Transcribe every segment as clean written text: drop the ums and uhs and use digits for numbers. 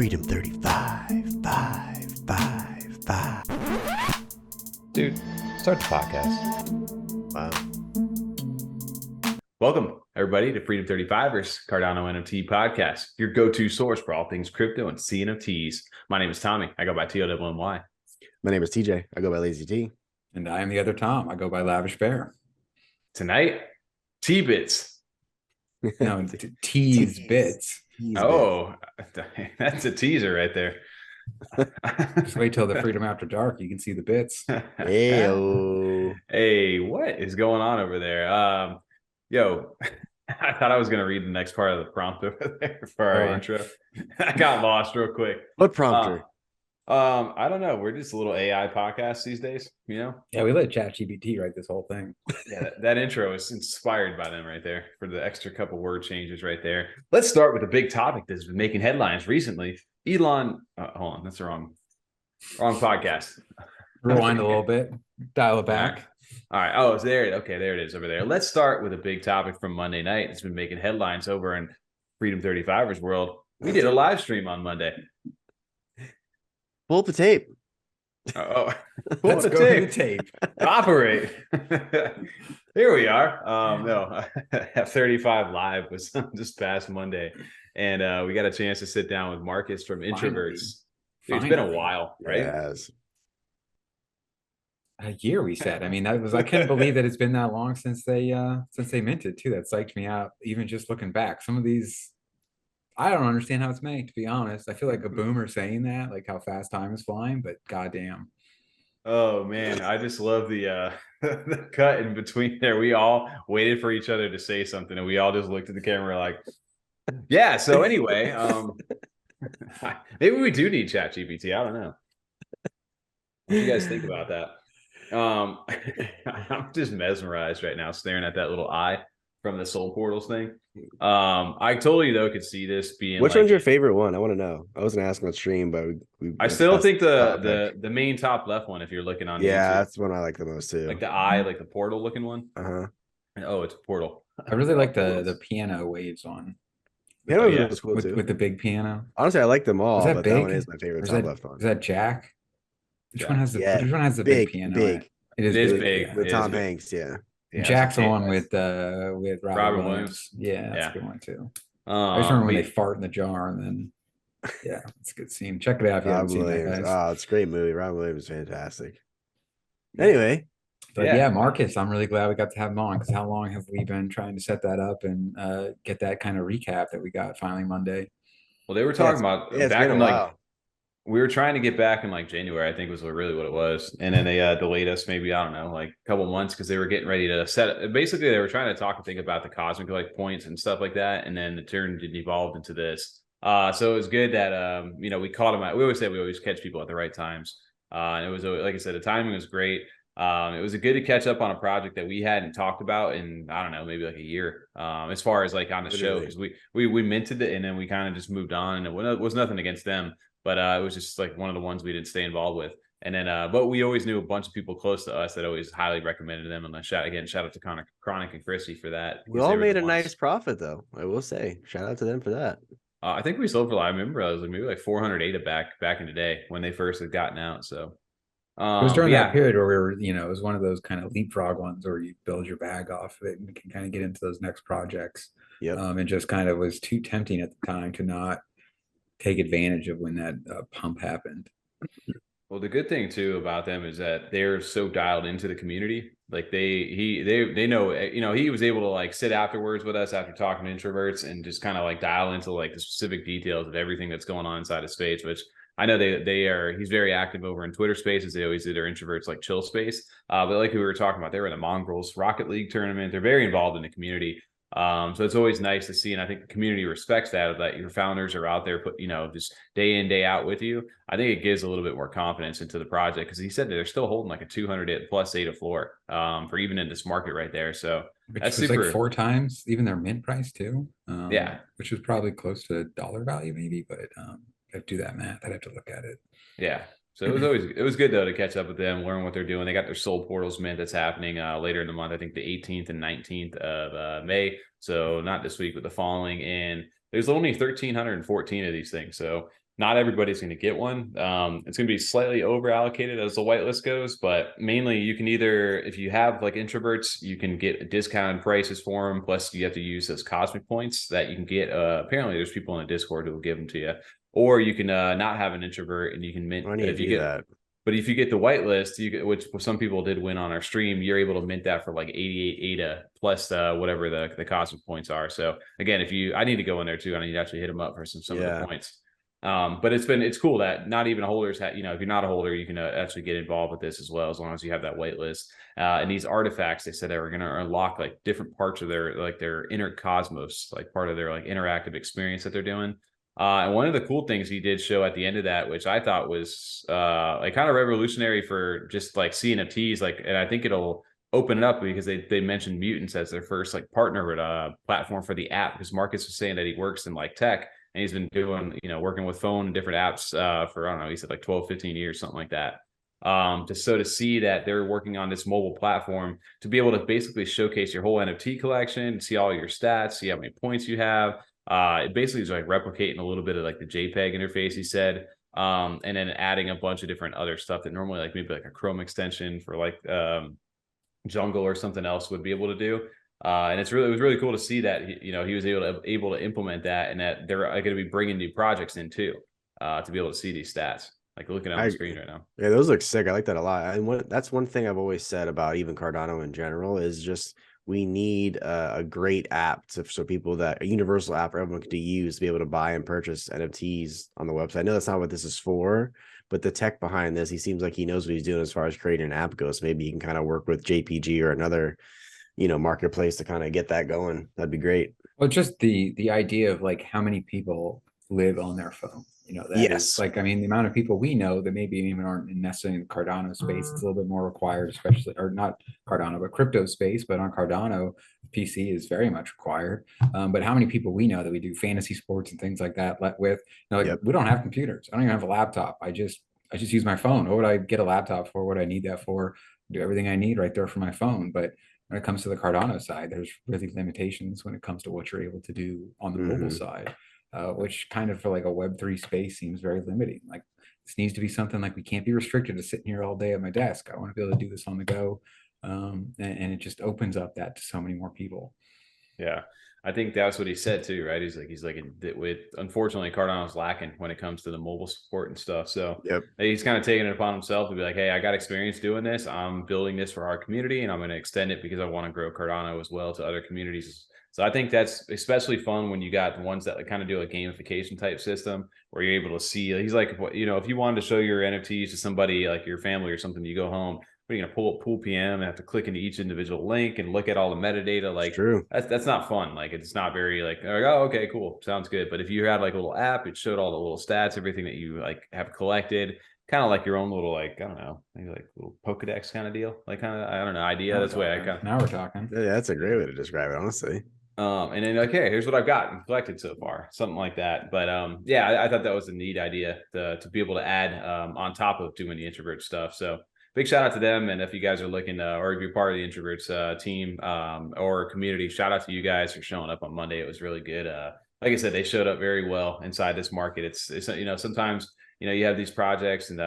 Freedom 35, 5, 5, 5. Dude, start the podcast. Wow. Welcome, everybody, to Freedom 35ers Cardano NFT podcast, your go-to source for all things crypto and CNFTs. My name is Tommy. I go by TOWMY. My name is TJ. I go by Lazy T. And I am the other Tom. I go by Lavish Bear. Tonight, T-Bits. No, T's Bits. Oh, that's a teaser right there. Just wait till the Freedom After Dark. You can see the bits. Hey-o. Hey, what is going on over there? Yo, I thought I was going to read the next part of the prompt over there for our intro. I got lost real quick. What prompter? I don't know. We're just a little AI podcast these days, you know? Yeah, we let ChatGPT write this whole thing. Yeah, that intro is inspired by them right there for the extra couple word changes right there. Let's start with a big topic that's been making headlines recently. Elon, hold on, that's the wrong podcast. Rewind a little bit, dial it back. All right. Oh, it's there. Okay, there it is over there. Let's start with a big topic from Monday night. It's been making headlines over in Freedom 35ers world. We did a live stream on Monday. Pull up the tape. Oh, Let's go to the tape. Operate. Here we are. No, 35 live was this past Monday, and we got a chance to sit down with Marcus from Introverts. Dude, it's been a while, right? Yes. A year, we said. I mean, I couldn't believe that it's been that long since they minted too. That psyched me out. Even just looking back, some of these, I don't understand how it's made. To be honest, I feel like a boomer saying that, like how fast time is flying. But goddamn. Oh man, I just love the the cut in between there. We all waited for each other to say something, and we all just looked at the camera like, "Yeah." So anyway, maybe we do need ChatGPT. I don't know. What do you guys think about that? I'm just mesmerized right now, staring at that little eye from the Soul Portals thing. I totally though could see this being. Which one's your favorite one? I want to know. I was gonna ask on stream, but I still think the main top left one. If you're looking on, yeah, YouTube. that's the one I like the most too. Like the eye, like the portal looking one. Oh, it's a portal. I really like the piano waves one. Piano yeah. was cool too. With the big piano. Honestly, I like them all, Is that but big? that one is my favorite top left one. Is that Jack? Which one has the Yeah, which one has the big piano? Big. It is big. Yeah. With It Tom is big. Hanks, yeah. Yeah, Jack's the okay. one with Robert Williams. Yeah, that's Yeah. a good one too. I just remember when me- they fart in the jar and then yeah, it's a good scene. Check it out if you haven't Rob seen that, Williams. guys. Oh, it's a great movie. Rob Williams is fantastic. Anyway, But Yeah. yeah, Marcus, I'm really glad we got to have him on because how long have we been trying to set that up and get that kind of recap that we got finally Monday? Well, they were talking about it's back been a in like while. we were trying to get back in like January, I think was really what it was, and then they delayed us maybe, I don't know, like a couple months because they were getting ready to set. Basically, they were trying to talk and think about the cosmic like points and stuff like that, and then the turn didn't evolve into this. So it was good that we caught them. We always say we always catch people at the right times, and it was like I said, the timing was great. It was good to catch up on a project that we hadn't talked about in, I don't know, maybe like a year, as far as like on the show, because we minted it and then we kind of just moved on, and it was nothing against them, but it was just like one of the ones we didn't stay involved with. And then but we always knew a bunch of people close to us that always highly recommended them, and shout out to Chronic and Chrissy for that. We all made a nice profit though, I will say. Shout out to them for that. I think we sold for, I remember I was like maybe like 400 ADA back in the day when they first had gotten out. So It was during that period where we were, it was one of those kind of leapfrog ones where you build your bag off of it and can kind of get into those next projects. Yep. It just kind of was too tempting at the time to not take advantage of when that pump happened. Well, the good thing too about them is that they're so dialed into the community. Like they know, he was able to like sit afterwards with us after talking to Introverts and just kind of like dial into like the specific details of everything that's going on inside of space, which I know he's very active over in Twitter Spaces. They always do their Introverts like chill space. But like we were talking about, they were in the Mongrels Rocket League tournament. They're very involved in the community. So it's always nice to see, and I think the community respects that your founders are out there, just day in, day out with you. I think it gives a little bit more confidence into the project, because he said that they're still holding like a 200 plus ADA floor for even in this market right there. So Which that's was super. like 4 times even their mint price too. Yeah, which was probably close to dollar value maybe, but I have to do that math. I'd have to look at it. Yeah. So it was good though to catch up with them, learn what they're doing. They got their Soul Portals mint that's happening later in the month. I think the 18th and 19th of May. So not this week, but the following. And there's only 1,314 of these things. So not everybody's going to get one. It's going to be slightly over allocated as the whitelist goes, but mainly you can either, if you have like introverts, you can get discounted prices for them. Plus you have to use those cosmic points that you can get. Apparently there's people in the Discord who will give them to you, or you can not have an introvert and you can mint. I need If to you do get that. But if you get the whitelist, you get, which some people did win on our stream, you're able to mint that for like 88 ADA plus whatever the cosmic points are. So again, I need to go in there too. I need to actually hit them up for some of the points. But it's cool that not even holders have, if you're not a holder, you can actually get involved with this as well, as long as you have that whitelist. And these artifacts, they said they were going to unlock like different parts of their inner cosmos, like part of their like interactive experience that they're doing. And one of the cool things he did show at the end of that, which I thought was like kind of revolutionary for just like CNFTs, like, and I think it'll open it up because they mentioned Mutants as their first like partner platform for the app, because Marcus was saying that he works in like tech and he's been doing, working with phone and different apps for, I don't know, he said like 12, 15 years, something like that. To see that they're working on this mobile platform to be able to basically showcase your whole NFT collection, see all your stats, see how many points you have. It basically is like replicating a little bit of like the JPEG interface, he said, and then adding a bunch of different other stuff that normally like maybe like a Chrome extension for like Jungle or something else would be able to do. And it was really cool to see that he was able to implement that, and that they're going to be bringing new projects in too, to be able to see these stats. Like looking on the screen right now. Yeah, those look sick. I like that a lot. And that's one thing I've always said about even Cardano in general is just we need a great app so people a universal app for everyone to use to be able to buy and purchase NFTs on the website. I know that's not what this is for, but the tech behind this, he seems like he knows what he's doing as far as creating an app goes. Maybe he can kind of work with JPG or another, marketplace to kind of get that going. That'd be great. Well, just the idea of like how many people live on their phone. That is like, I mean, the amount of people we know that maybe even aren't necessarily in the Cardano space, it's a little bit more required, especially, or not Cardano, but crypto space. But on Cardano, PC is very much required. But how many people we know that we do fantasy sports and things like that with, we don't have computers. I don't even have a laptop. I just use my phone. What would I get a laptop for? What would I need that for? Do everything I need right there for my phone. But when it comes to the Cardano side, there's really limitations when it comes to what you're able to do on the mobile side. Which kind of for like a Web3 space seems very limiting. Like this needs to be something like we can't be restricted to sitting here all day at my desk. I want to be able to do this on the go. And it just opens up that to so many more people. Yeah. I think that's what he said too, right? He's like with unfortunately Cardano's lacking when it comes to the mobile support and stuff. So he's kind of taking it upon himself to be like, hey, I got experience doing this. I'm building this for our community and I'm going to extend it because I want to grow Cardano as well to other communities. So I think that's especially fun when you got the ones that like kind of do a gamification type system where you're able to see, he's like, if you wanted to show your NFTs to somebody like your family or something, you go home, but you're going to pull up Pool PM and have to click into each individual link and look at all the metadata. Like that's not fun. Like it's not very like, oh, okay, cool. Sounds good. But if you had like a little app, it showed all the little stats, everything that you like have collected, kind of like your own little, like, I don't know, maybe like little Pokedex kind of deal, like kind of, I don't know, idea. That's the way I kind of. Now we're talking. Yeah, that's a great way to describe it, honestly. And then like, hey, here's what I've got and collected so far, something like that. But yeah, I thought that was a neat idea to be able to add on top of doing the introvert stuff. So big shout out to them. And if you guys are looking or if you're part of the introverts team or community, shout out to you guys for showing up on Monday. It was really good. Like I said, they showed up very well inside this market. It's sometimes you have these projects and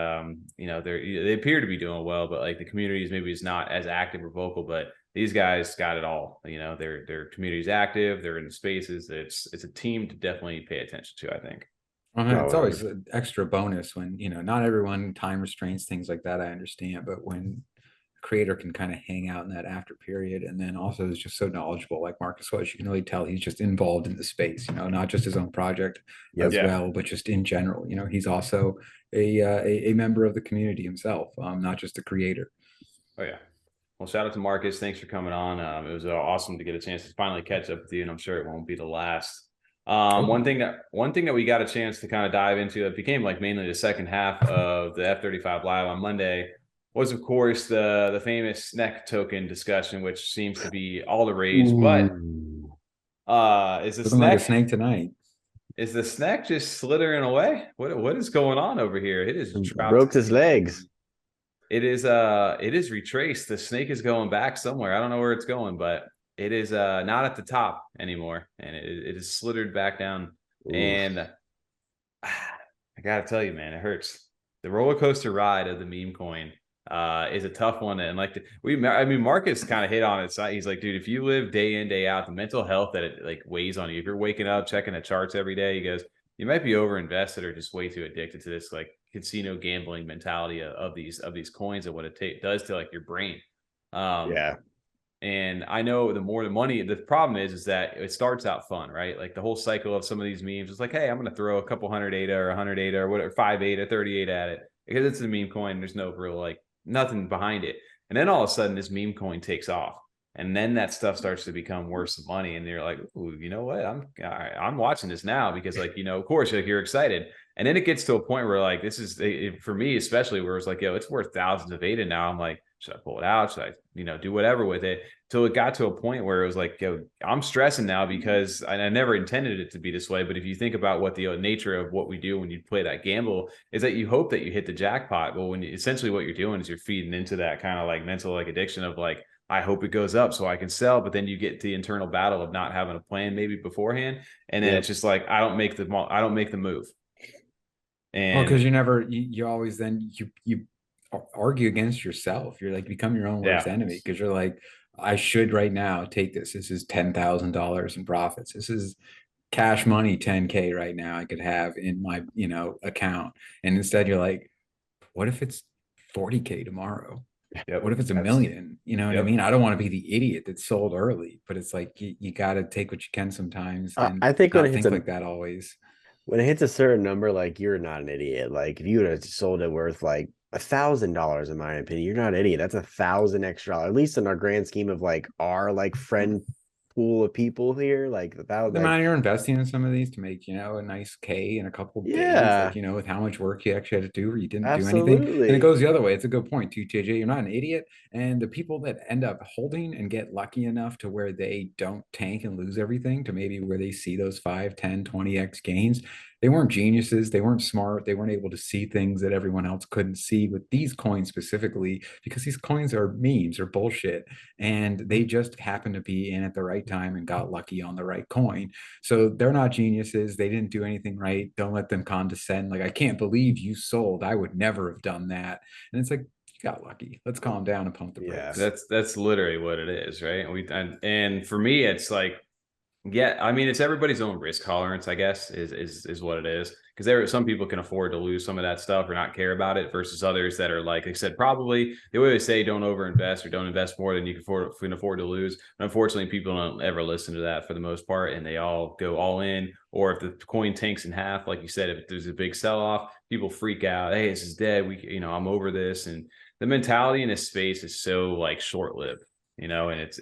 they appear to be doing well, but like the communities maybe is not as active or vocal, but these guys got it all. Their community's active, they're in the spaces. It's a team to definitely pay attention to, I think. It's always an extra bonus when, not everyone time restraints, things like that, I understand, but when a creator can kind of hang out in that after period, and then also is just so knowledgeable, like Marcus was, you can really tell he's just involved in the space, not just his own project well, but just in general. He's also a member of the community himself, not just a creator. Oh yeah. Well, shout out to Marcus. Thanks for coming on. It was awesome to get a chance to finally catch up with you, and I'm sure it won't be the last. One thing that we got a chance to kind of dive into that became like mainly the second half of the F35 live on Monday was, of course, the famous SNEK token discussion, which seems to be all the rage. But is the SNEK like a snake tonight? Is the SNEK just slithering away? What is going on over here? It is broke his legs. It is retraced. The snake is going back somewhere. I don't know where it's going, but it is not at the top anymore, and it is slithered back down. Ooh. And gotta tell you, man, it hurts. The roller coaster ride of the meme coin is a tough one. And like I mean, Marcus kind of hit on it. He's like, dude, if you live day in, day out, the mental health that it like weighs on you, if you're waking up, checking the charts every day, he goes, you might be over invested or just way too addicted to this like casino gambling mentality of these coins and what it does to like your brain. Yeah. And I know the more the money, the problem is that it starts out fun, right? Like the whole cycle of some of these memes, it's like, hey, I'm going to throw a couple 100 ADA or 100 ADA or whatever, 5 ADA, 38 at it because it's a meme coin. There's no real like nothing behind it. And then all of a sudden this meme coin takes off. And then that stuff starts to become worth some money. And you're like, ooh, you know what? I'm watching this now because like, you know, of course like, you're excited. And then it gets to a point where like, this is for me, especially where it's like, yo, it's worth thousands of ADA now. I'm like, should I pull it out? Should I, you know, do whatever with it? Till it got to a point where it was like, yo, I'm stressing now because I never intended it to be this way. But if you think about what the nature of what we do when you play that gamble is that you hope that you hit the jackpot. Well, when essentially what you're doing is you're feeding into that kind of like mental like addiction of like, I hope it goes up so I can sell. But then you get the internal battle of not having a plan maybe beforehand. And then it's just like, I don't make the move. And because you always then you argue against yourself. You're like, become your own worst enemy because you're like, I should right now take this. This is $10,000 in profits. This is cash money, 10K right now I could have in my, you know, account. And instead you're like, what if it's 40K tomorrow? What if it's $1 million? You know what I mean? I don't want to be the idiot that sold early, but it's like, you got to take what you can sometimes. And I think when it hits like that always. When it hits a certain number, like you're not an idiot. Like if you would have sold it worth like $1,000, in my opinion, you're not an idiot. That's $1,000 extra, at least in our grand scheme of like our like friend pool of people here. Like the amount you're investing in some of these to make, you know, a nice K in a couple of days, like, you know, with how much work you actually had to do or you didn't do anything. And it goes the other way. It's a good point too, JJ. You're not an idiot. And the people that end up holding and get lucky enough to where they don't tank and lose everything to maybe where they see those 5, 10, 20x gains, they weren't geniuses. They weren't smart. They weren't able to see things that everyone else couldn't see with these coins specifically, because these coins are memes or bullshit. And they just happened to be in at the right time and got lucky on the right coin. So they're not geniuses. They didn't do anything right. Don't let them condescend. Like, I can't believe you sold. I would never have done that. And it's like, you got lucky. Let's calm down and pump the brakes. That's literally what it is, right? And for me, it's like, yeah, I mean, it's everybody's own risk tolerance, I guess, is what it is. Because some people can afford to lose some of that stuff or not care about it versus others that are like I said, probably the way they say don't overinvest or don't invest more than you can afford to lose. But unfortunately, people don't ever listen to that for the most part, and they all go all in. Or if the coin tanks in half, like you said, if there's a big sell off, people freak out. Hey, this is dead. I'm over this. And the mentality in this space is so like short lived. You know, and it's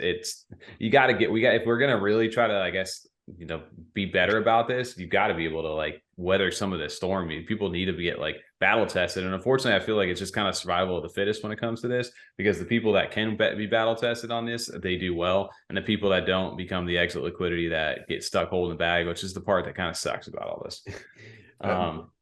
if we're gonna really try to, I guess, you know, be better about this, you've got to be able to like weather some of this storm. I mean, people need to get like battle tested, and unfortunately, I feel like it's just kind of survival of the fittest when it comes to this, because the people that can be battle tested on this, they do well, and the people that don't become the exit liquidity that get stuck holding the bag, which is the part that kind of sucks about all this.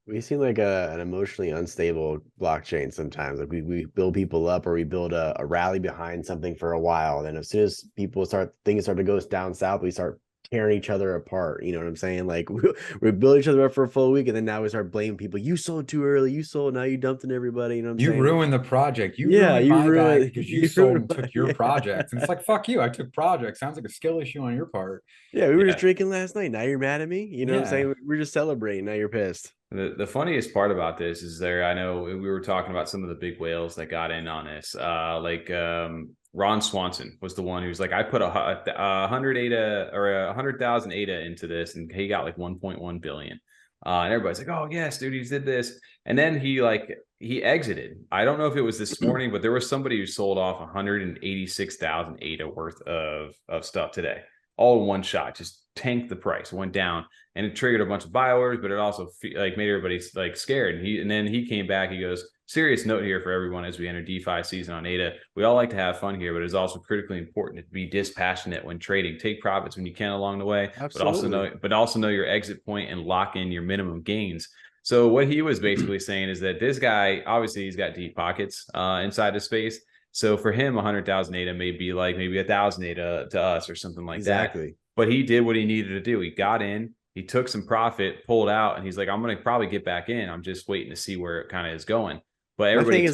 We seem like an emotionally unstable blockchain sometimes. Like we build people up, or we build a rally behind something for a while. And then as soon as things start to go down south, we start tearing each other apart. You know what I'm saying? Like we build each other up for a full week, and then now we start blaming people. You sold too early. You sold. Now you dumped in everybody. You know what I'm saying? You ruined the project. You ruined my bag because you sold and took your projects. And it's like, fuck you. I took projects. Sounds like a skill issue on your part. Yeah, we were just drinking last night. Now you're mad at me. You know what I'm saying? We're just celebrating. Now you're pissed. The funniest part about this is I know we were talking about some of the big whales that got in on this. Ron Swanson was the one who's like, I put 100 ADA or 100,000 ADA into this, and he got like 1.1 billion. And everybody's like, oh yes, dude, he did this. And then he exited. I don't know if it was this morning, but there was somebody who sold off 186,000 ADA worth of stuff today, all in one shot, just tanked the price, went down, and it triggered a bunch of buy orders, but it also like made everybody like scared. And then he came back, he goes, serious note here for everyone as we enter DeFi season on ADA. We all like to have fun here, but it's also critically important to be dispassionate when trading. Take profits when you can along the way, but also know your exit point and lock in your minimum gains. So what he was basically saying is that this guy, obviously he's got deep pockets inside the space. So for him, 100,000 ADA may be like maybe 1,000 ADA to us or something like that. But he did what he needed to do. He got in, He took some profit, pulled out, and he's like, I'm going to probably get back in. I'm just waiting to see where it kind of is going. But everybody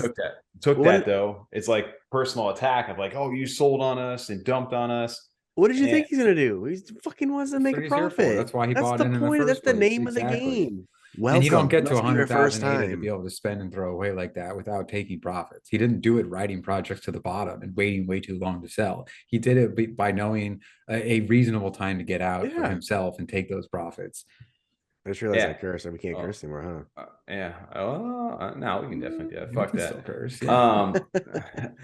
took that though. It's like personal attack of like, oh, you sold on us and dumped on us. What did you think he's gonna do? He fucking wants to make a profit. That's why he bought in the point. first That's the place. name of the game. And you don't get to Must be your first 100,000 ADA to time. be able to spend and throw away like that without taking profits. He didn't do it writing projects to the bottom and waiting way too long to sell. He did it by knowing a reasonable time to get out for himself and take those profits. I just realized I cursed, and we can't curse anymore, huh? No, we can definitely do that. Fuck that. Still curse, yeah.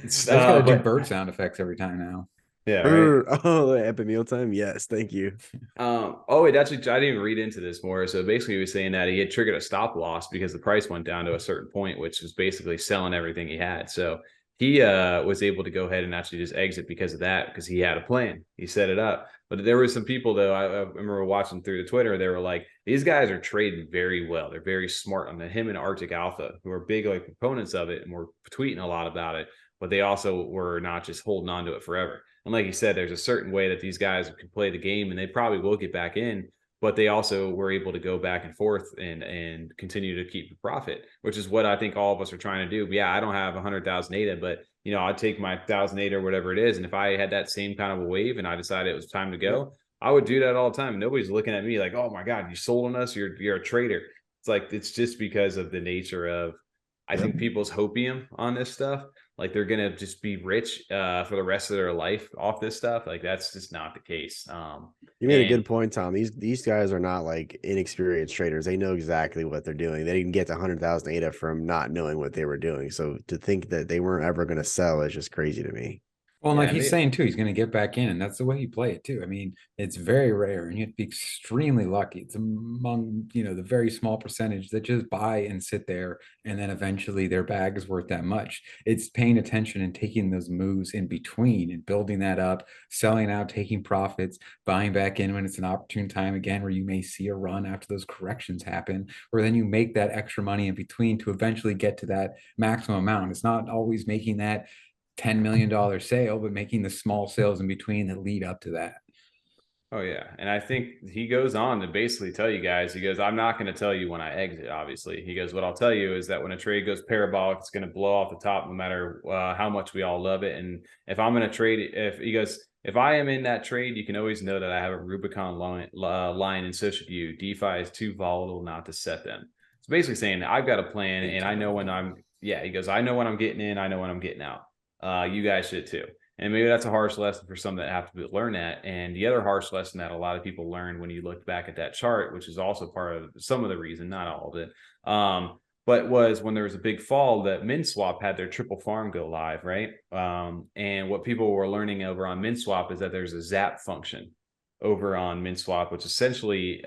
Just gotta do bird sound effects every time now. Yeah. Right? Oh, epic meal time. Yes, thank you. Wait, actually, I didn't even read into this more. So basically, he was saying that he had triggered a stop loss because the price went down to a certain point, which was basically selling everything he had. So he was able to go ahead and actually just exit because of that, because he had a plan. He set it up. But there were some people, though, I remember watching through the Twitter, they were like, these guys are trading very well. They're very smart on him and Arctic Alpha, who are big like proponents of it and were tweeting a lot about it. But they also were not just holding on to it forever. And like you said, there's a certain way that these guys can play the game, and they probably will get back in. But they also were able to go back and forth and continue to keep the profit, which is what I think all of us are trying to do. But yeah, I don't have 100,000 ADA, but I'd take my 1,000 ADA or whatever it is. And if I had that same kind of a wave and I decided it was time to go, I would do that all the time. Nobody's looking at me like, oh my God, you sold on us. You're a trader. It's like, it's just because of the nature of, I think people's hopium on this stuff. Like they're going to just be rich for the rest of their life off this stuff. Like that's just not the case. You made a good point, Tom. These guys are not like inexperienced traders. They know exactly what they're doing. They didn't get to 100,000 ADA from not knowing what they were doing. So to think that they weren't ever going to sell is just crazy to me. Well, like he's saying too, he's going to get back in, and that's the way you play it too. I mean, it's very rare, and you have to be extremely lucky. It's among the very small percentage that just buy and sit there, and then eventually their bag is worth that much. It's paying attention and taking those moves in between and building that up, selling out, taking profits, buying back in when it's an opportune time again, where you may see a run after those corrections happen, or then you make that extra money in between to eventually get to that maximum amount. It's not always making that $10 million sale, but making the small sales in between that lead up to that. Oh yeah. And I think he goes on to basically tell you guys, he goes, I'm not going to tell you when I exit, obviously. He goes, what I'll tell you is that when a trade goes parabolic, it's going to blow off the top no matter how much we all love it. And if I'm going to trade, if I am in that trade, you can always know that I have a Rubicon line, and so should you. DeFi is too volatile not to set them. It's basically saying that I've got a plan, and I know when he goes, I know when I'm getting in, I know when I'm getting out. You guys should too. And maybe that's a harsh lesson for some that have to learn that. And the other harsh lesson that a lot of people learn when you look back at that chart, which is also part of some of the reason, not all of it, but was when there was a big fall that MinSwap had their triple farm go live, right? And what people were learning over on MinSwap is that there's a zap function over on MinSwap, which essentially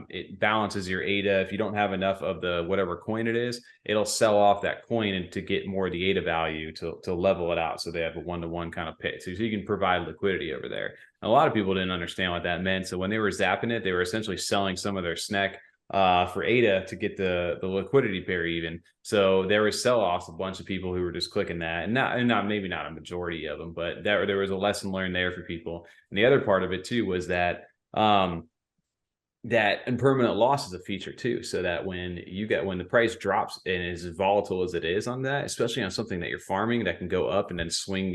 it balances your ADA. If you don't have enough of the whatever coin it is, it'll sell off that coin to get more of the ADA value to level it out. So they have a one-to-one kind of pay. So you can provide liquidity over there. And a lot of people didn't understand what that meant. So when they were zapping it, they were essentially selling some of their SNEK for ADA to get the liquidity pair even. So there was sell-offs, a bunch of people who were just clicking that, and maybe not a majority of them, but there was a lesson learned there for people. And the other part of it too was that that impermanent loss is a feature too, so that when the price drops and is as volatile as it is on that, especially on something that you're farming that can go up and then swing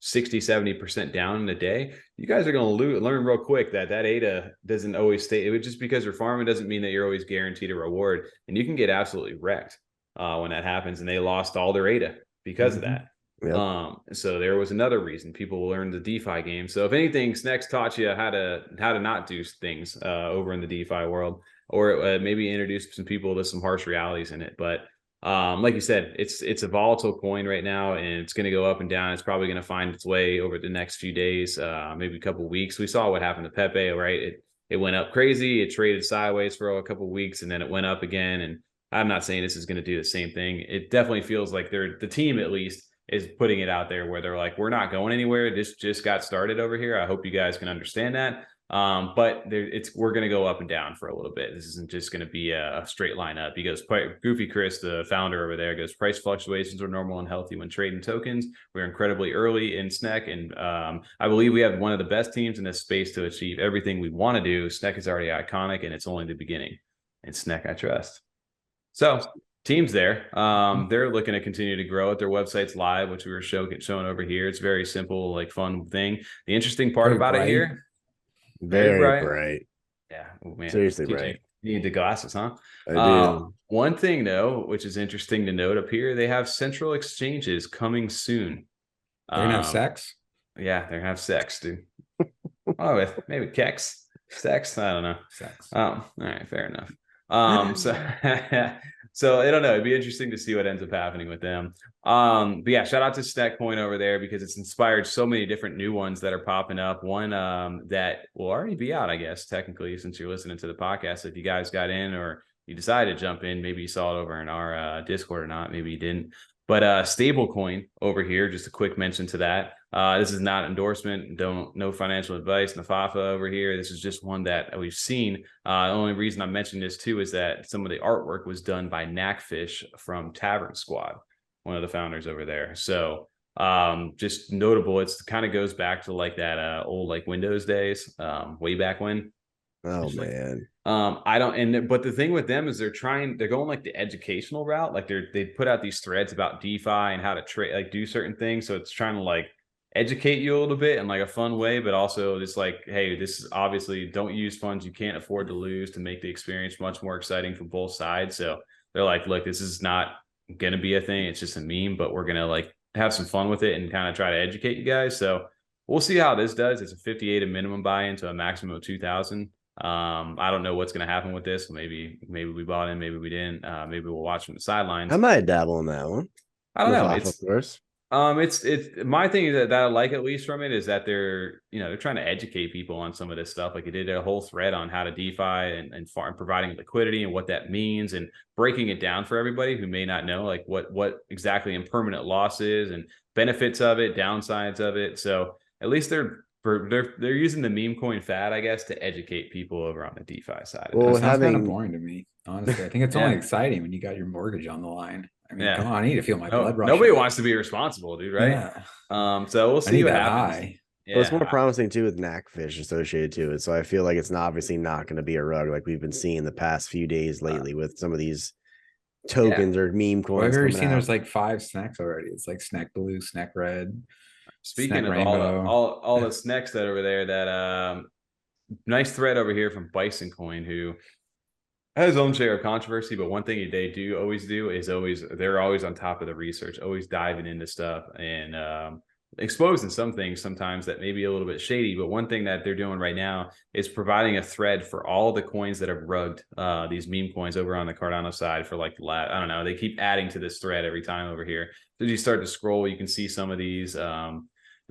60-70% down in a day, you guys are going to learn real quick that ADA doesn't always stay. It would just because you're farming doesn't mean that you're always guaranteed a reward, and you can get absolutely wrecked when that happens. And they lost all their ADA because of that. Yep. So there was another reason people learned the DeFi game. So if anything, SNEK's taught you how to not do things over in the DeFi world, or maybe introduce some people to some harsh realities in it. But like you said, it's a volatile coin right now, and it's going to go up and down. It's probably going to find its way over the next few days, maybe a couple of weeks. We saw what happened to Pepe, right? It went up crazy. It traded sideways for a couple of weeks, and then it went up again. And I'm not saying this is going to do the same thing. It definitely feels like the team at least is putting it out there where they're like, we're not going anywhere. This just got started over here. I hope you guys can understand that. But we're going to go up and down for a little bit. This isn't just going to be a straight line up. He goes, Goofy Chris, the founder over there, goes, price fluctuations are normal and healthy when trading tokens. We're incredibly early in SNEK, and I believe we have one of the best teams in this space to achieve everything we want to do. SNEK is already iconic, and it's only the beginning. And SNEK, I trust. So teams there, they're looking to continue to grow it. Their website's live, which we were showing over here. It's very simple, like fun thing. The interesting part about it here. Very bright. Yeah. Oh, man. Seriously bright. You need the glasses, huh? I do. One thing, though, which is interesting to note up here, they have central exchanges coming soon. They're going to have sex? Yeah, they're going to have sex, dude. Oh, maybe kex. Sex? I don't know. Sex. All right, fair enough. So I don't know. It'd be interesting to see what ends up happening with them. But yeah, shout out to SNEK Coin over there because it's inspired so many different new ones that are popping up. One that will already be out, I guess, technically, since you're listening to the podcast. If you guys got in or you decided to jump in, maybe you saw it over in our Discord or not, maybe you didn't. But stable coin over here, just a quick mention to that. This is not endorsement, no financial advice, nfaFA over here. This is just one that we've seen. The only reason I mentioned this too is that some of the artwork was done by Knackfish from Tavern Squad, one of the founders over there. So just notable. It's kind of goes back to like that old like Windows days, way back when. Oh man. But the thing with them is they're going like the educational route. Like they put out these threads about DeFi and how to trade, like do certain things. So it's trying to like educate you a little bit in like a fun way, but also just like, hey, this is obviously don't use funds you can't afford to lose to make the experience much more exciting for both sides. So they're like, look, this is not going to be a thing. It's just a meme, but we're going to like have some fun with it and kind of try to educate you guys. So we'll see how this does. It's a 58 a minimum buy-in to a maximum of 2,000. I don't know what's going to happen with this. Maybe we bought in, maybe we didn't. Maybe we'll watch from the sidelines. I might dabble in that one. I don't know. It's my thing that I like at least from it is that they're trying to educate people on some of this stuff. Like it did a whole thread on how to DeFi and providing liquidity and what that means and breaking it down for everybody who may not know like what exactly impermanent loss is and benefits of it, downsides of it. So at least they're using the meme coin fad, I guess, to educate people over on the DeFi side. Well, it sounds kind of boring to me, honestly. I think it's only exciting when you got your mortgage on the line. I mean, come on, I need to feel my blood rush. Nobody wants to be responsible, dude, right? Yeah. So we'll see what happens. Yeah. Well, it's more promising too with Knackfish associated to it. So I feel like it's obviously not going to be a rug like we've been seeing the past few days lately with some of these tokens or meme coins. Well, I've already seen there's like 5 SNEKs already. It's like SNEK Blue, SNEK Red. Speaking of all the SNEKs that over there, that nice thread over here from Bison Coin, who has his own share of controversy, but one thing they always do is they're always on top of the research, always diving into stuff and exposing some things sometimes that may be a little bit shady. But one thing that they're doing right now is providing a thread for all the coins that have rugged these meme coins over on the Cardano side for like the last, I don't know, they keep adding to this thread every time over here. So as you start to scroll, you can see some of these.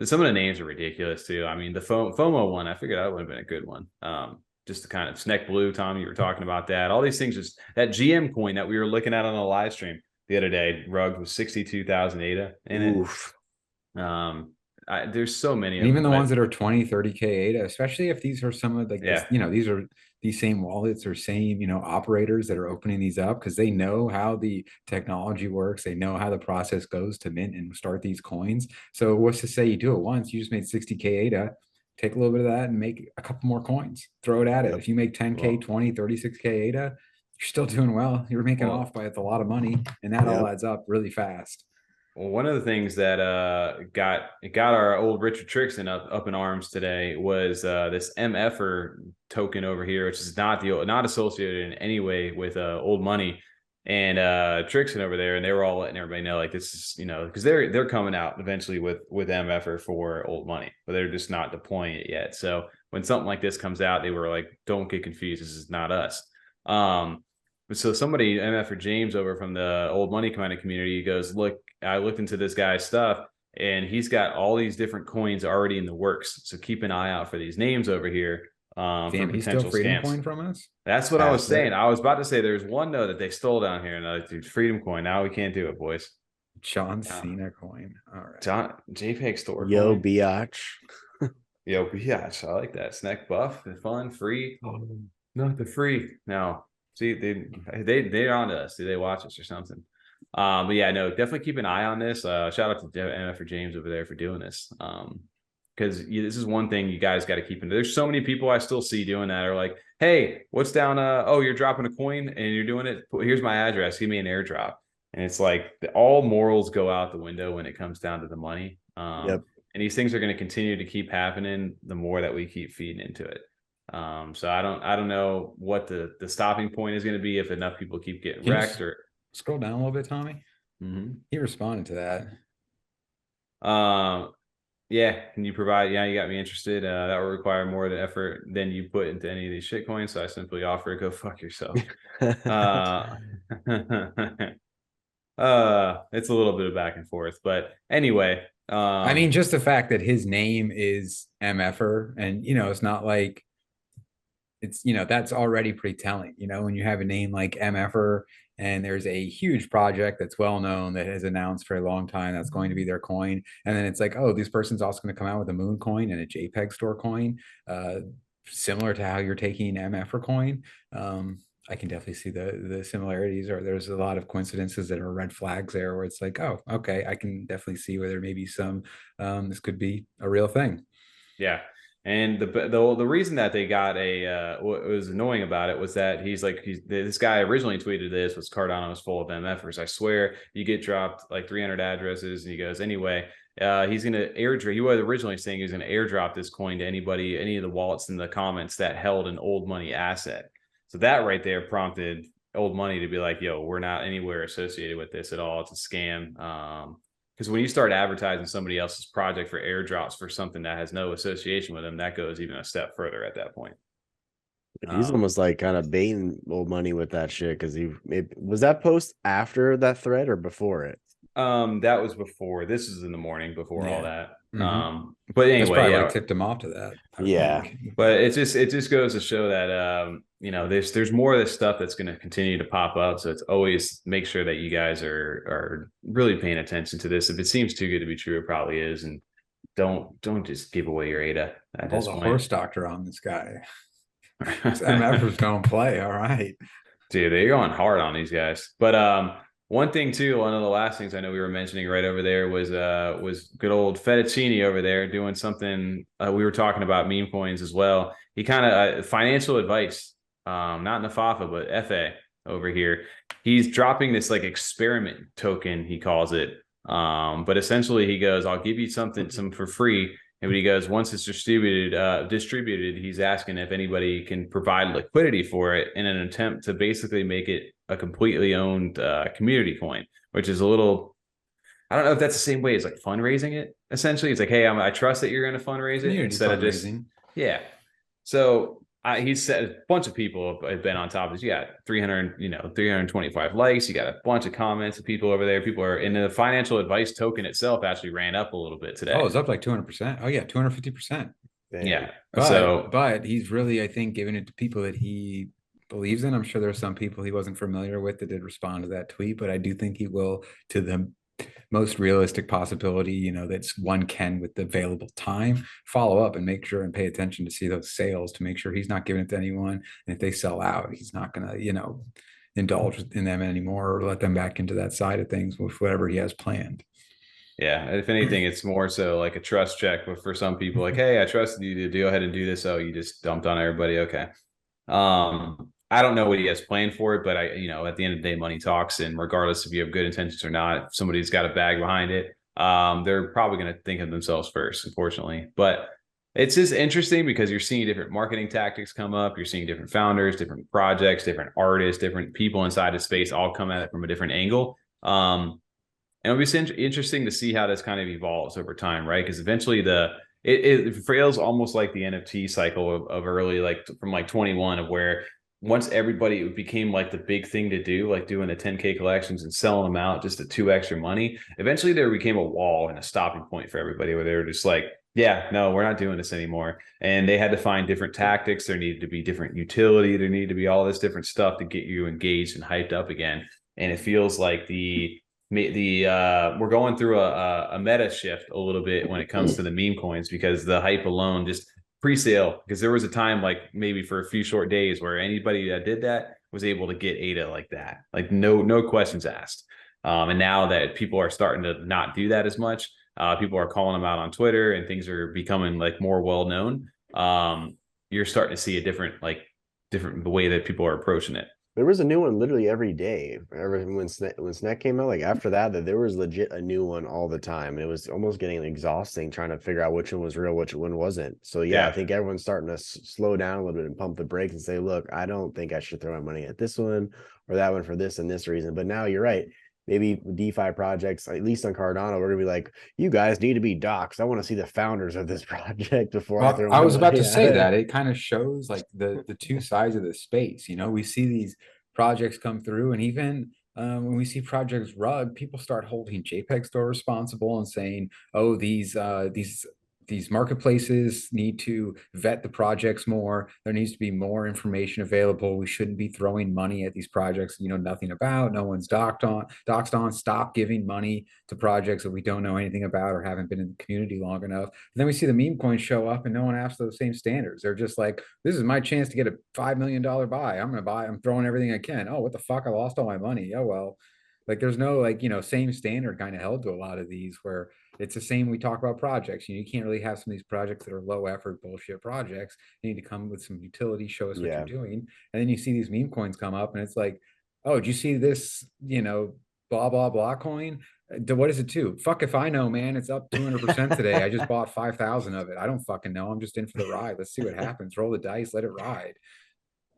Some of the names are ridiculous too. I mean, the FOMO one, I figured that would have been a good one. Just the kind of SNEK Blue, Tom, you were talking about that. All these things, just that GM coin that we were looking at on the live stream the other day, rugged with 62,000 ADA in it. There's so many. And even the ones that are 20, 30K ADA, especially if these are some of these are these same wallets or same, operators that are opening these up because they know how the technology works. They know how the process goes to mint and start these coins. So what's to say you do it once, you just made 60K ADA, take a little bit of that and make a couple more coins, throw it at it. If you make 10K, 20, 36K ADA, you're still doing well. You're making off by a lot of money and that all adds up really fast. Well, one of the things that got our old Richard Trixon up in arms today was this MFer token over here, which is not associated in any way with old money. And Trixon over there, and they were all letting everybody know, like, this is, because they're coming out eventually with MFer for old money, but they're just not deploying it yet. So when something like this comes out, they were like, don't get confused, this is not us. So somebody, MFer James over from the old money kind of community, goes, look, I looked into this guy's stuff and he's got all these different coins already in the works. So keep an eye out for these names over here. For he's still Freedom Coin from us? That's what I was saying. I was about to say there's one though that they stole down here, and I was, dude, Freedom Coin. Now we can't do it, boys. John Cena coin. All right. JPEG store. Yo, biatch. Yo, yeah, so I like that. SNEK buff, the fun, free. Oh, not the free. No. See, they're on to us. Do they watch us or something? But yeah, no, definitely keep an eye on this. Shout out to MF or James over there for doing this. Because this is one thing you guys got to keep in. There's so many people I still see doing that are like, hey, what's down? Oh, you're dropping a coin and you're doing it. Here's my address. Give me an airdrop. And it's like all morals go out the window when it comes down to the money. Yep. And these things are going to continue to keep happening the more that we keep feeding into it. So I don't know what the stopping point is going to be if enough people keep getting wrecked. Or scroll down a little bit, Tommy. He responded to that. Yeah, can you provide? Yeah, you got me interested. That will require more of the effort than you put into any of these shit coins. So I simply offer go fuck yourself. It's a little bit of back and forth, but anyway. I mean, just the fact that his name is MFer, and it's not like it's that's already pretty telling. When you have a name like MFer, and there's a huge project that's well known that has announced for a long time that's going to be their coin, and then it's like, oh, this person's also going to come out with a moon coin and a JPEG store coin, similar to how you're taking MFer coin. I can definitely see the similarities, or there's a lot of coincidences that are red flags there where it's like, oh, okay, I can definitely see where there may be some, this could be a real thing. Yeah. And the reason that they got what was annoying about it was that this guy originally tweeted this was Cardano was full of MFers. I swear you get dropped like 300 addresses, and he goes, anyway, he's going to airdrop. He was originally saying he was going to airdrop this coin to anybody, any of the wallets in the comments that held an old money asset. So that right there prompted old money to be like, yo, we're not anywhere associated with this at all. It's a scam. Because when you start advertising somebody else's project for airdrops for something that has no association with them, that goes even a step further at that point. He's almost like kind of baiting old money with that shit. Because was that post after that thread or before it? That was before. This is in the morning before all that. But anyway, that's probably what tipped him off to that. Yeah, but it just goes to show that there's more of this stuff that's going to continue to pop up. So it's always make sure that you guys are really paying attention to this. If it seems too good to be true, it probably is. And don't just give away your ADA. There's a horse doctor on this guy. MFers don't play. All right, dude, they're going hard on these guys. But one thing too, one of the last things I know we were mentioning right over there was good old Fettuccine over there doing something. We were talking about meme coins as well. He kind of financial advice, not nfaFA but FA over here. He's dropping this like experiment token, he calls it. But essentially he goes, I'll give you some for free. And he goes, once it's distributed, he's asking if anybody can provide liquidity for it in an attempt to basically make it a completely owned community coin, which is a little, I don't know if that's the same way as like fundraising it. Essentially, it's like, hey, I trust that you're going to fundraise it instead of just, yeah. So he said a bunch of people have been on top of this. You got 325 likes. You got a bunch of comments of people over there. People are in the financial advice token itself actually ran up a little bit today. Oh, it's up like 200%. Oh yeah, 250%. Yeah. But he's really, I think, giving it to people that he believes in. I'm sure there are some people he wasn't familiar with that did respond to that tweet, but I do think he will, to the most realistic possibility, that's one can with the available time, follow up and make sure and pay attention to see those sales to make sure he's not giving it to anyone. And if they sell out, he's not going to, indulge in them anymore or let them back into that side of things with whatever he has planned. Yeah. If anything, it's more so like a trust check, but for some people like, hey, I trusted you to go ahead and do this. Oh, you just dumped on everybody. Okay. I don't know what he has planned for it, but at the end of the day, money talks. And regardless if you have good intentions or not, if somebody's got a bag behind it, they're probably going to think of themselves first, unfortunately. But it's just interesting because you're seeing different marketing tactics come up. You're seeing different founders, different projects, different artists, different people inside the space all come at it from a different angle. And it'll be interesting to see how this kind of evolves over time, right? Because eventually it feels almost like the NFT cycle of early, like from like 21, of where once everybody, it became like the big thing to do, like doing the 10K collections and selling them out just to 2x money. Eventually there became a wall and a stopping point for everybody where they were just like, yeah, no, we're not doing this anymore. And they had to find different tactics. There needed to be different utility. There needed to be all this different stuff to get you engaged and hyped up again. And it feels like the we're going through a meta shift a little bit when it comes to the meme coins, because the hype alone, just pre-sale, because there was a time like maybe for a few short days where anybody that did that was able to get ADA like that, like no questions asked. And now that people are starting to not do that as much, people are calling them out on Twitter and things are becoming like more well known. You're starting to see a different the way that people are approaching it. There was a new one literally every day. When SNEK came out, like after that there was legit a new one all the time. And it was almost getting exhausting trying to figure out which one was real, which one wasn't. So yeah, I think everyone's starting to slow down a little bit and pump the brakes and say, look, I don't think I should throw my money at this one or that one for this and this reason. But now you're right. Maybe DeFi projects, at least on Cardano, we're gonna be like, you guys need to be doxxed. I want to see the founders of this project before I throw. I was about to say that it kind of shows like the two sides of the space. You know, we see these projects come through, and even when we see projects rug, people start holding JPEG store responsible and saying, "Oh, these marketplaces need to vet the projects more. There needs to be more information available. We shouldn't be throwing money at these projects you know nothing about. No one's doxed on. Stop giving money to projects that we don't know anything about or haven't been in the community long enough." And then we see the meme coins show up and no one asks those same standards. They're just like, this is my chance to get a $5 million buy. I'm going to buy. I'm throwing everything I can. Oh, what the fuck? I lost all my money. Oh, well. Like there's no like, you know, same standard kind of held to a lot of these where it's the same. We talk about projects. You can't really have some of these projects that are low effort bullshit projects. You need to come with some utility, show us what you're doing. And then you see these meme coins come up and it's like, oh, did you see this, you know, blah, blah, blah coin? What is it too? Fuck if I know, man. It's up 200% today. I just bought 5,000 of it. I don't fucking know. I'm just in for the ride. Let's see what happens. Roll the dice, let it ride.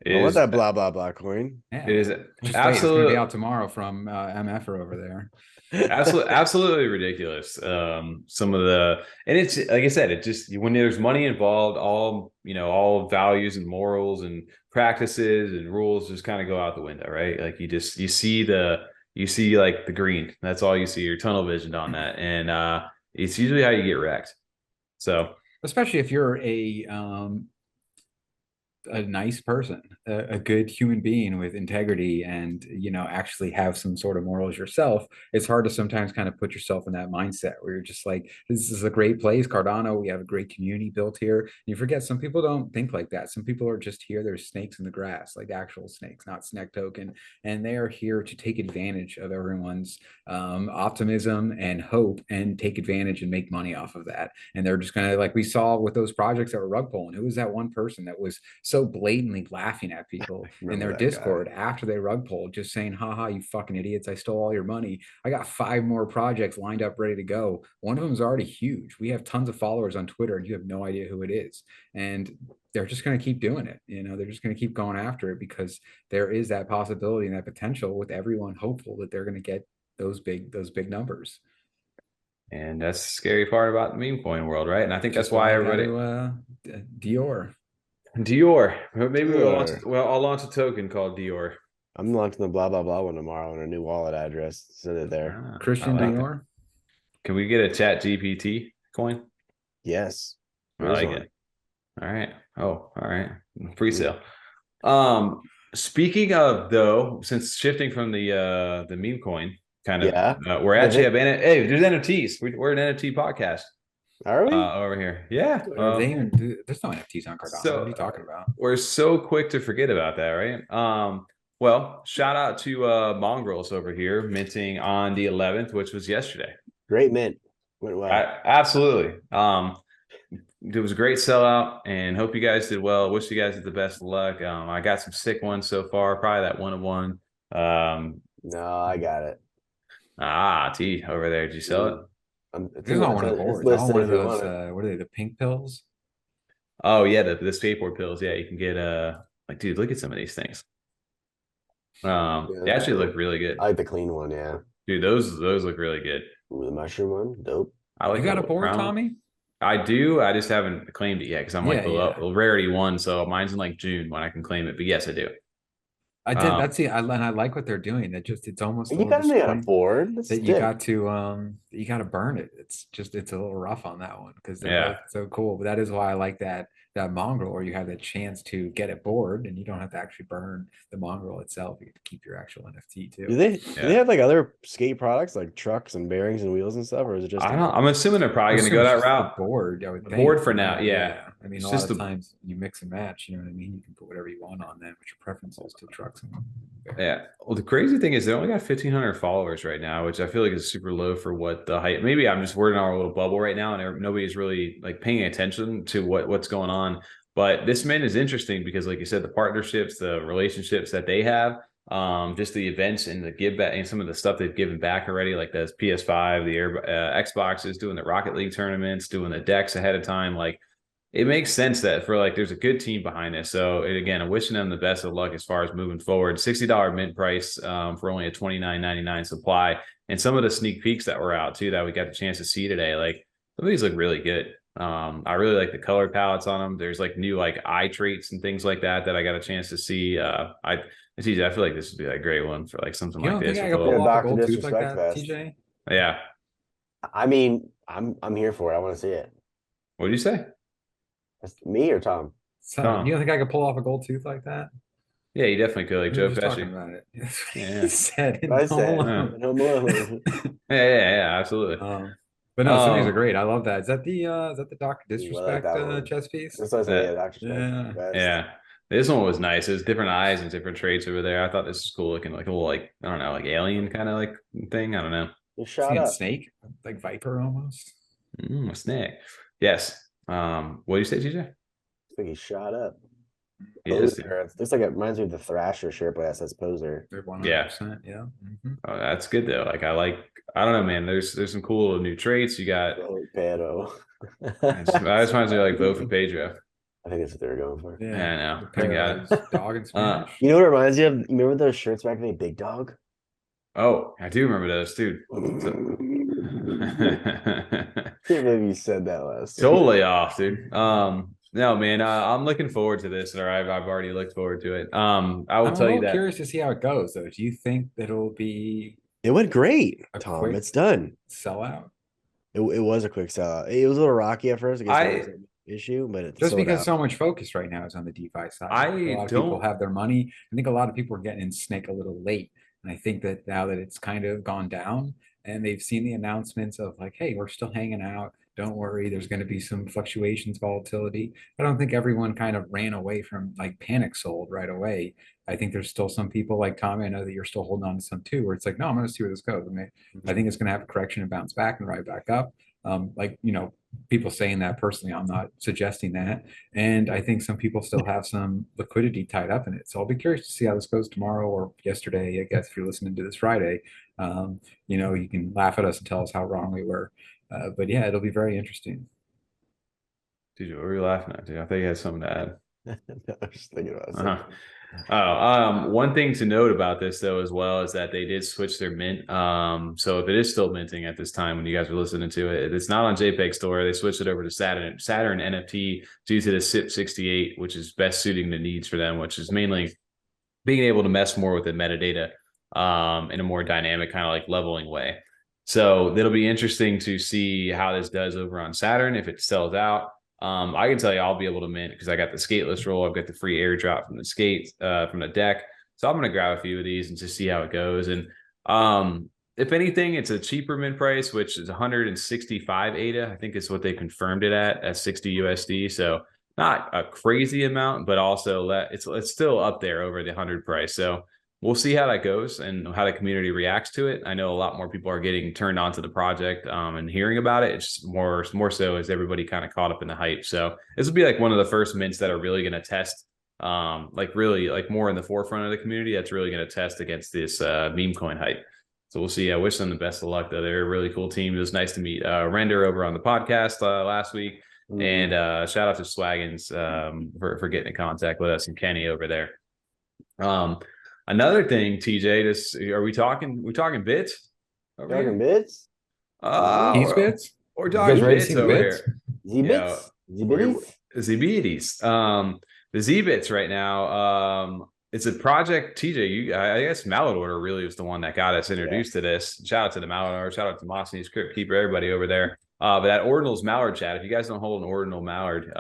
I want that blah blah blah coin. Yeah, it is absolutely. It's gonna be out tomorrow from MFer over there. Absolutely ridiculous. Some of the, and it's like I said, it just when there's money involved, all values and morals and practices and rules just kind of go out the window, right? Like you see like the green. That's all you see. You're tunnel visioned on that, and it's usually how you get wrecked. So especially if you're a nice person, a good human being with integrity, and you know actually have some sort of morals yourself, it's hard to sometimes kind of put yourself in that mindset where you're just like, this is a great place, Cardano, we have a great community built here. And you forget some people don't think like that. Some people are just here, there's snakes in the grass, like actual snakes, not SNEK token, and they are here to take advantage of everyone's optimism and hope and take advantage and make money off of that. And they're just gonna, like we saw with those projects that were rug pulling, who was that one person that was so blatantly laughing at people in their Discord after they rug pulled, just saying, haha, you fucking idiots, I stole all your money. I got 5 more projects lined up ready to go. One of them is already huge. We have tons of followers on Twitter and you have no idea who it is. And they're just going to keep doing it. You know, they're just going to keep going after it because there is that possibility and that potential with everyone hopeful that they're going to get those big numbers. And that's the scary part about the meme coin world, right? And I think that's why everybody Dior. Maybe I'll launch a token called Dior. I'm launching the blah blah blah one tomorrow and a new wallet address. Send it there. Christian Dior. Can we get a Chat GPT coin? Yes. I like it. All right. Oh, all right. Pre-sale. Speaking of though, since shifting from the meme coin kind of, we're actually there's NFTs. We're an NFT podcast. Are we over here? Yeah. There's no NFTs on Cardano. What are you talking about? We're so quick to forget about that, right? Well, shout out to Mongrels over here minting on the 11th, which was yesterday. Great mint. Went well. Absolutely. It was a great sellout, and hope you guys did well. Wish you guys the best of luck. I got some sick ones so far. Probably that 1-of-1. No, I got it. T over there. Did you sell it? There's not one of the boards. One of those, what are they, the pink pills? Oh yeah, the skateboard pills. Yeah, you can get like, dude, look at some of these things. They actually look really good. I like the clean one, yeah. Dude, those look really good. Ooh, the mushroom one, dope. I like. You got a board, Tommy? I do. I just haven't claimed it yet because I'm like the rarity 1, so mine's in like June when I can claim it. But yes, I do. I did. And I like what they're doing. It's almost you got to afford that you got to burn it. It's a little rough on that one because they're both so cool. But that is why I like that that mongrel, or you have the chance to get it bored, and you don't have to actually burn the mongrel itself. You get to keep your actual NFT too. Do they have like other skate products like trucks and bearings and wheels and stuff, or is it just? I'm assuming they're probably going to go that route. Board, I would The think. board for now, yeah. I mean, It's a just lot of times you mix and match. You know what I mean? You can put whatever you want on them, which your preferences to trucks. Yeah. Well, the crazy thing is they only got 1,500 followers right now, which I feel like is super low for what the hype. Maybe I'm just we're in our little bubble right now, and nobody's really like paying attention to what's going on. But this mint is interesting because, like you said, the partnerships, the relationships that they have, just the events and the give back and some of the stuff they've given back already, like the PS5, the Xboxes, doing the Rocket League tournaments, doing the decks ahead of time. Like, it makes sense that for like there's a good team behind this. So again, I'm wishing them the best of luck as far as moving forward. $60 mint price for only a $29.99 supply, and some of the sneak peeks that were out too that we got the chance to see today. Like, some of these look really good. I really like the color palettes on them. There's like new like eye traits and things like that I got a chance to see. I feel like this would be a great one for like something like this. I could pull off a gold tooth like that, TJ? Yeah. I mean, I'm here for it. I want to see it. What did you say? That's me or Tom? Tom. You don't think I could pull off a gold tooth like that? Yeah, you definitely could. Like Joe Pesci. Talking about it. Yeah. He said it. I said no more. Yeah, absolutely. But no, some of these are great. I love that. Is that the Dr. Disrespect chess piece? That's what I said. Yeah, Dr. Disrespect. Yeah. This one was nice. There's different eyes and different traits over there. I thought this was cool looking, like a little like I don't know, like alien kind of like thing. I don't know. Snake, like Viper almost. A snake. Yes. What do you say, TJ? I think he's shot up. Yes. Looks like it reminds me of the Thrasher shirt, but that says Poser. Yeah. Yeah. Oh, that's good though. Like I don't know, man. There's some cool new traits. You got Pedro. I just wanted to like vote for Pedro. I think that's what they were going for. Yeah, I know. I got it. Dog and Spanish. You know what it reminds you of? You remember those shirts back in the day, Big Dog? Oh, I do remember those, dude. Maybe you said that last. Totally off, dude. No, man. I'm looking forward to this, or I've already looked forward to it. I will tell you that. I'm curious to see how it goes, though. Do you think that it'll be? It went great, Tom. It's done. Sellout. It was a quick sellout. It was a little rocky at first. Issue, but it's just because so much focus right now is on the DeFi side. A lot of people have their money. I think a lot of people are getting in SNEK a little late, and I think that now that it's kind of gone down, and they've seen the announcements of like, hey, we're still hanging out. Don't worry, there's going to be some fluctuations, volatility. I don't think everyone kind of ran away from like panic sold right away. I think there's still some people like Tommy. I know that you're still holding on to some too, where it's like, no, I'm going to see where this goes. I think it's going to have a correction and bounce back and right back up. People saying that personally, I'm not suggesting that. And I think some people still have some liquidity tied up in it. So I'll be curious to see how this goes tomorrow or yesterday, I guess, if you're listening to this Friday. You can laugh at us and tell us how wrong we were. But yeah, it'll be very interesting. Dude, what were you laughing at, dude? I think you had something to add. I was just thinking about something. One thing to note about this though as well is that they did switch their mint. So if it is still minting at this time when you guys are listening to it, it's not on JPEG Store. They switched it over to Saturn NFT due to the SIP68, which is best suiting the needs for them, which is mainly being able to mess more with the metadata in a more dynamic kind of like leveling way. So it'll be interesting to see how this does over on Saturn if it sells out. I can tell you I'll be able to mint because I got the skateless roll. I've got the free airdrop from the skate from the deck. So I'm going to grab a few of these and just see how it goes. And if anything, it's a cheaper mint price, which is 165 ADA. I think it's what they confirmed it at 60 USD. So not a crazy amount, but also it's still up there over the 100 price. So we'll see how that goes and how the community reacts to it. I know a lot more people are getting turned on to the project and hearing about it. It's more so as everybody kind of caught up in the hype. So this will be like one of the first mints that are really going to test, really more in the forefront of the community. That's really going to test against this Memecoin hype. So we'll see. I wish them the best of luck, though. They're a really cool team. It was nice to meet Render over on the podcast last week. And shout out to Swaggins for getting in contact with us and Kenny over there. Another thing, TJ, are we talking bits? Talking bits? These bits? We're talking bits over here. Z-bits? ZBITs. The Z-bits right now, it's a project, TJ, I guess Mallet Order really was the one that got us introduced to this. Shout out to the Mallet Order. Shout out to Mossini's Crypt Keeper, everybody over there. But that Ordinals Mallard chat, if you guys don't hold an Ordinal Mallard,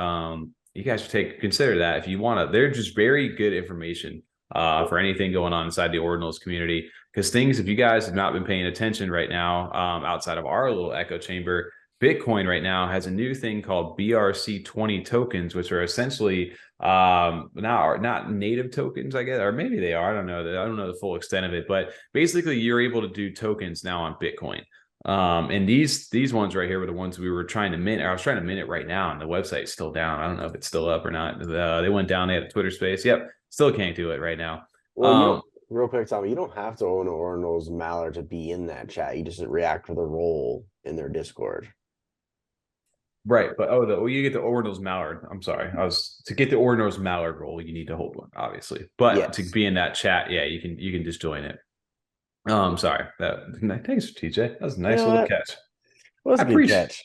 you guys should consider that if you want to. They're just very good information for anything going on inside the Ordinals community. Because things, if you guys have not been paying attention right now, outside of our little echo chamber, Bitcoin right now has a new thing called BRC-20 tokens, which are essentially not native tokens, I guess, or maybe they are. I don't know. I don't know the full extent of it, but basically you're able to do tokens now on Bitcoin. And these ones right here were the ones we were trying to mint. I was trying to mint it right now, and the website's still down. I don't know if it's still up or not. They went down. They had a Twitter space. Yep, still can't do it right now. Well, real quick, Tommy, you don't have to own Ordinals Mallard to be in that chat. You just react to the role in their Discord. Right, but you get the Ordinals Mallard. I'm sorry, to get the Ordinals Mallard role, you need to hold one, obviously. But yes, to be in that chat, yeah, you can just join it. Sorry. Thanks, TJ. That was a nice little catch. Well, I appreciate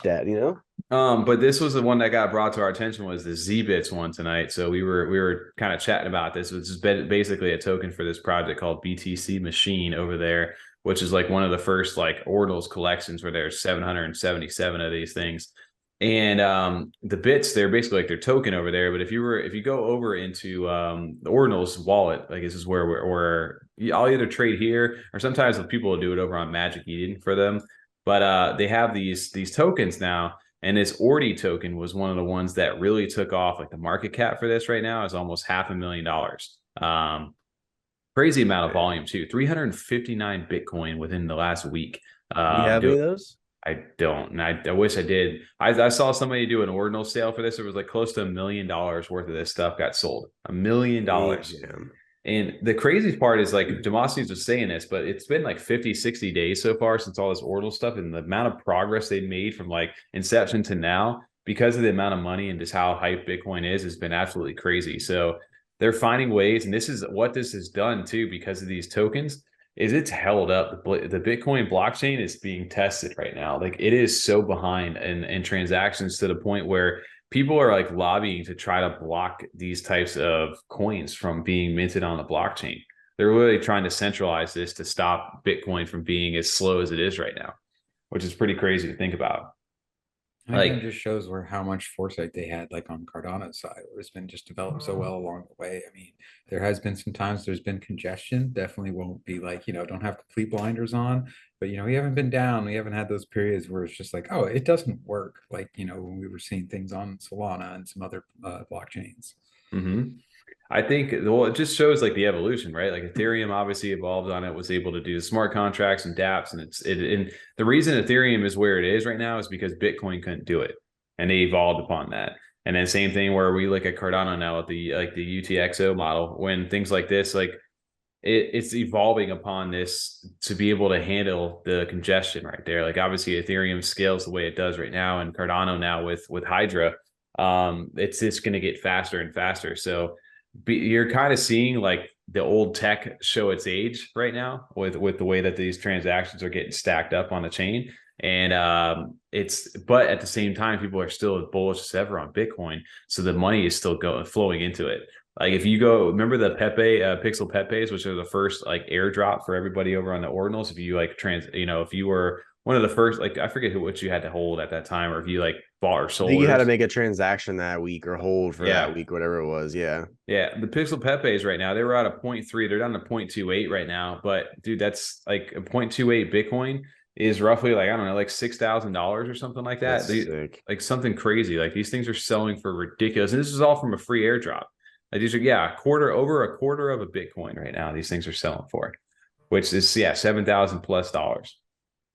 that, But this was the one that got brought to our attention, was the ZBITs one tonight. So we were kind of chatting about this. It's basically a token for this project called BTC Machine over there, which is like one of the first like Ordinals collections where there's 777 of these things. And the bits, they're basically like their token over there. But if you go over into the Ordinals wallet, like this is where I'll either trade here, or sometimes the people will do it over on Magic Eden for them. But they have these tokens now, and this Ordi token was one of the ones that really took off. Like the market cap for this right now is almost $500,000. Crazy amount of volume too. 359 Bitcoin within the last week. You have any of those? I don't, and I wish I did. I saw somebody do an ordinal sale for this. It was like close to $1 million worth of this stuff got sold. $1 million. And the crazy part is, like, Demosthenes was saying this, but it's been like 50, 60 days so far since all this ordinal stuff, and the amount of progress they made from like inception to now, because of the amount of money and just how hype Bitcoin is, has been absolutely crazy. So they're finding ways, and this is what this has done too, because of these tokens, is it's held up. The Bitcoin blockchain is being tested right now. Like, it is so behind in transactions, to the point where people are like lobbying to try to block these types of coins from being minted on the blockchain. They're really trying to centralize this to stop Bitcoin from being as slow as it is right now, which is pretty crazy to think about. I think it just shows how much foresight they had, like on Cardano's side, where it's been just developed so well along the way. I mean, there has been some times there's been congestion. Definitely won't be like, don't have complete blinders on, but we haven't been down. We haven't had those periods where it's just like, oh, it doesn't work. Like, when we were seeing things on Solana and some other blockchains. Mm-hmm. I think, well, it just shows like the evolution, right? Like Ethereum obviously evolved on it, was able to do smart contracts and dApps, and the reason Ethereum is where it is right now is because Bitcoin couldn't do it, and they evolved upon that. And then same thing where we look at Cardano now with the UTXO model, when things like this, like it's evolving upon this to be able to handle the congestion right there. Like obviously Ethereum scales the way it does right now, and Cardano now with Hydra, it's just going to get faster and faster. So you're kind of seeing like the old tech show its age right now with the way that these transactions are getting stacked up on the chain. And but at the same time, people are still as bullish as ever on Bitcoin. So the money is still flowing into it. Like if you remember the Pepe, Pixel Pepes, which are the first like airdrop for everybody over on the Ordinals. If you like if you were one of the first, like I forget what you had to hold at that time, or if you like bought or sold. I think you had to make a transaction that week or hold for that week, whatever it was. Yeah. Yeah. The Pixel Pepes right now, they were at a 0.3. They're down to 0.28 right now. But dude, that's like a 0.28 Bitcoin is roughly like, I don't know, like $6,000 or something like that. Like something crazy. Like these things are selling for ridiculous. And this is all from a free airdrop. Like these are, over a quarter of a Bitcoin right now. These things are selling for, which is $7,000+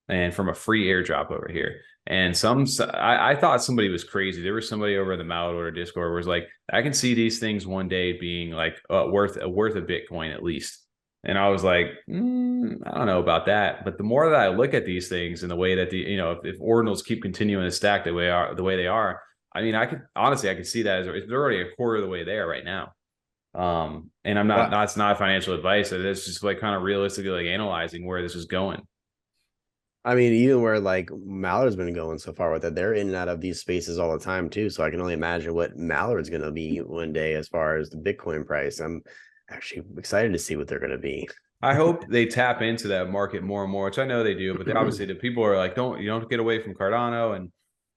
and from a free airdrop over here. And I thought somebody was crazy. There was somebody over in the Mallet Order Discord where was like, I can see these things one day being like worth a Bitcoin at least. And I was like, I don't know about that. But the more that I look at these things and the way that if Ordinals keep continuing to stack the way they are, I mean, I could see that as they're already a quarter of the way there right now. And I'm not, that's not financial advice. It's just like kind of realistically like analyzing where this is going. I mean, even where like Mallard's been going so far with it, they're in and out of these spaces all the time too. So I can only imagine what Mallard's going to be one day as far as the Bitcoin price. I'm actually excited to see what they're going to be. I hope they tap into that market more and more, which I know they do. But obviously, the people are like, you don't get away from Cardano, and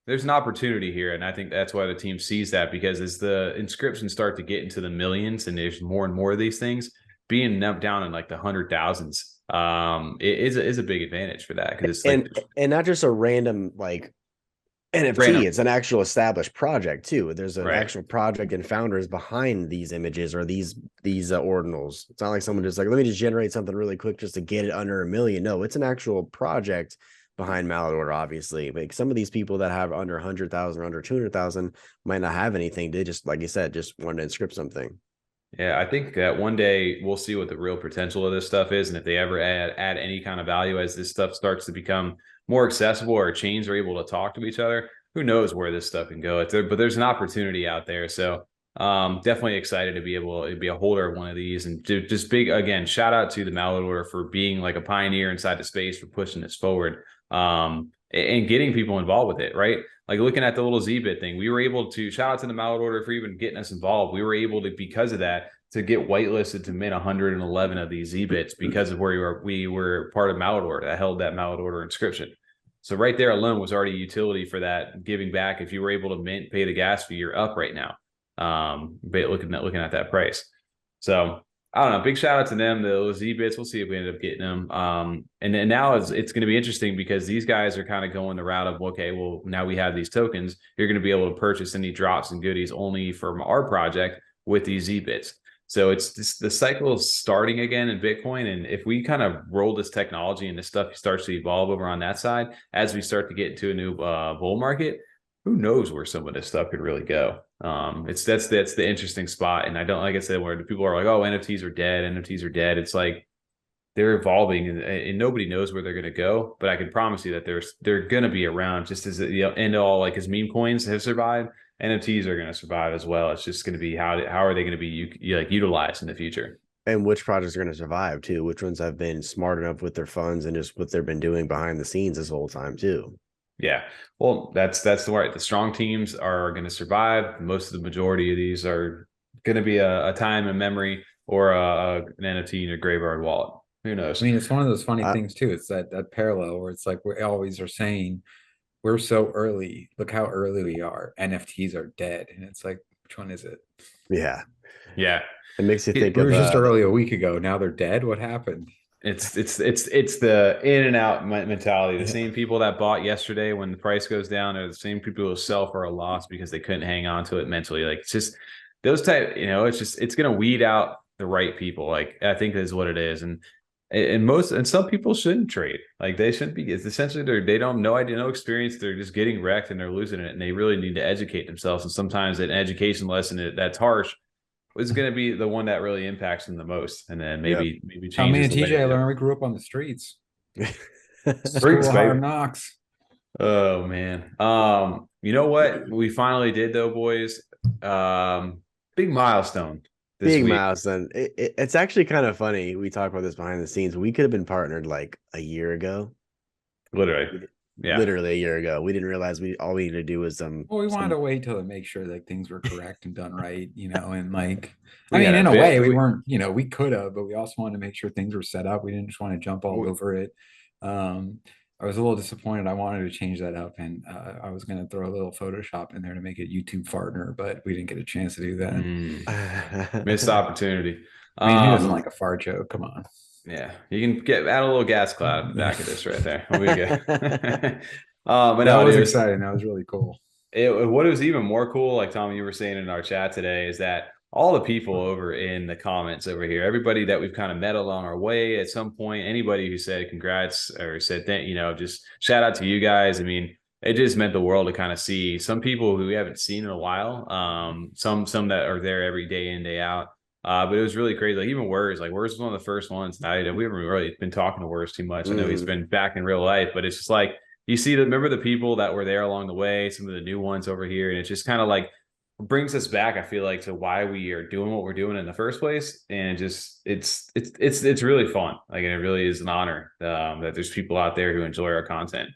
there's an opportunity here, and I think that's why the team sees that, because as the inscriptions start to get into the millions and there's more and more of these things, being down in like the 100,000s it is a big advantage for that, because it's like and not just a random like NFT, random, it's an actual established project too. There's an right? actual project and founders behind these images or these ordinals. It's not like someone just like, let me just generate something really quick just to get it under 1 million. No, it's an actual project behind Mallet Order, obviously. But some of these people that have under 100,000 or under 200,000 might not have anything. They just, like you said, just want to inscript something. Yeah, I think that one day we'll see what the real potential of this stuff is, and if they ever add any kind of value as this stuff starts to become more accessible, or chains are able to talk to each other. Who knows where this stuff can go? But there's an opportunity out there. So definitely excited to be able to be a holder of one of these, and just big, again, shout out to the Mallet Order for being like a pioneer inside the space, for pushing this forward and getting people involved with it, right? Like looking at the little ZBIT thing, we were able to shout out to the Mallet Order for even getting us involved. We were able to, because of that, to get whitelisted to mint 111 of these ZBITs because of where we were part of Mallet Order that held that Mallet Order inscription. So right there alone was already utility for that giving back. If you were able to mint, pay the gas fee, you're up right now. Looking at that price. So I don't know. Big shout out to them. The ZBITs. We'll see if we end up getting them. And then now it's going to be interesting, because these guys are kind of going the route of, okay, well, now we have these tokens. You're going to be able to purchase any drops and goodies only from our project with these ZBITs. So it's this, the cycle is starting again in Bitcoin. And if we kind of roll this technology and this stuff starts to evolve over on that side, as we start to get into a new bull market, who knows where some of this stuff could really go. That's the interesting spot. And I don't, like I said, where people are like, oh, NFTs are dead. It's like they're evolving, and nobody knows where they're going to go. But I can promise you that they're going to be around, just as end all, like as meme coins have survived, NFTs are going to survive as well. It's just going to be how are they going to be utilized in the future, and which projects are going to survive too. Which ones have been smart enough with their funds and just what they've been doing behind the scenes this whole time too. Yeah, well, that's the right. The strong teams are going to survive. Most of the majority of these are going to be a time in memory, or an NFT in a graveyard wallet. Who knows? I mean, it's one of those funny things too. It's that parallel where it's like we always are saying we're so early. Look how early we are. NFTs are dead, and it's like, which one is it? Yeah, it makes you think. We were just early a week ago. Now they're dead. What happened? It's the in and out mentality. The same people that bought yesterday when the price goes down are the same people who sell for a loss because they couldn't hang on to it mentally. Like, it's just those type, it's going to weed out the right people. Like, I think is what it is. And some people shouldn't trade. Like, they shouldn't be. It's essentially they don't no idea, no experience. They're just getting wrecked and they're losing it, and they really need to educate themselves. And sometimes an education lesson that's harsh is going to be the one that really impacts them the most, and then maybe changes. Me and TJ, I learned we grew up on the streets. Streets, hard knocks. Oh man. You know what we finally did though, boys? Big milestone. Big milestone. It's actually kind of funny. We talk about this behind the scenes. We could have been partnered like a year ago. Literally. Yeah, literally a year ago. We didn't realize all we needed to do was well, we wanted to wait till to make sure that things were correct and done right, and like, I mean, in a way we weren't, we could have, but we also wanted to make sure things were set up. We didn't just want to jump all over it. I was a little disappointed. I wanted to change that up, and I was going to throw a little Photoshop in there to make it YouTube partner, but we didn't get a chance to do that. Missed opportunity. I mean, who doesn't like a fart joke? Come on. Yeah, you can add a little gas cloud in the back of this right there. We'll be good. But that was exciting. That was really cool. What was even more cool, like Tom, you were saying in our chat today, is that all the people over in the comments over here, everybody that we've kind of met along our way at some point, anybody who said congrats or said that, just shout out to you guys. I mean, it just meant the world to kind of see some people who we haven't seen in a while. Some that are there every day in, day out. But it was really crazy. Like, even Wurs was one of the first ones. We haven't really been talking to Wurs too much. I know he's been back in real life, but it's just like, you see remember the people that were there along the way, some of the new ones over here. And it just kind of like brings us back, I feel like, to why we are doing what we're doing in the first place. And it's really fun. Like, and it really is an honor that there's people out there who enjoy our content.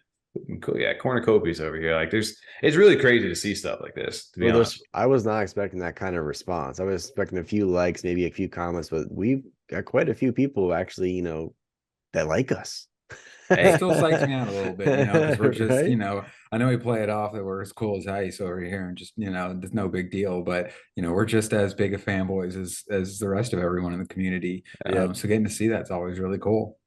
Yeah, cornucopias over here. Like, it's really crazy to see stuff like this, to be honest. I was not expecting that kind of response. I was expecting a few likes, maybe a few comments, but we've got quite a few people actually, that like us. It still psychs me out a little bit, because we're just, Right? I know we play it off that we're as cool as ice over here and just, there's no big deal, but we're just as big of fanboys as the rest of everyone in the community. Yep. So getting to see that's always really cool.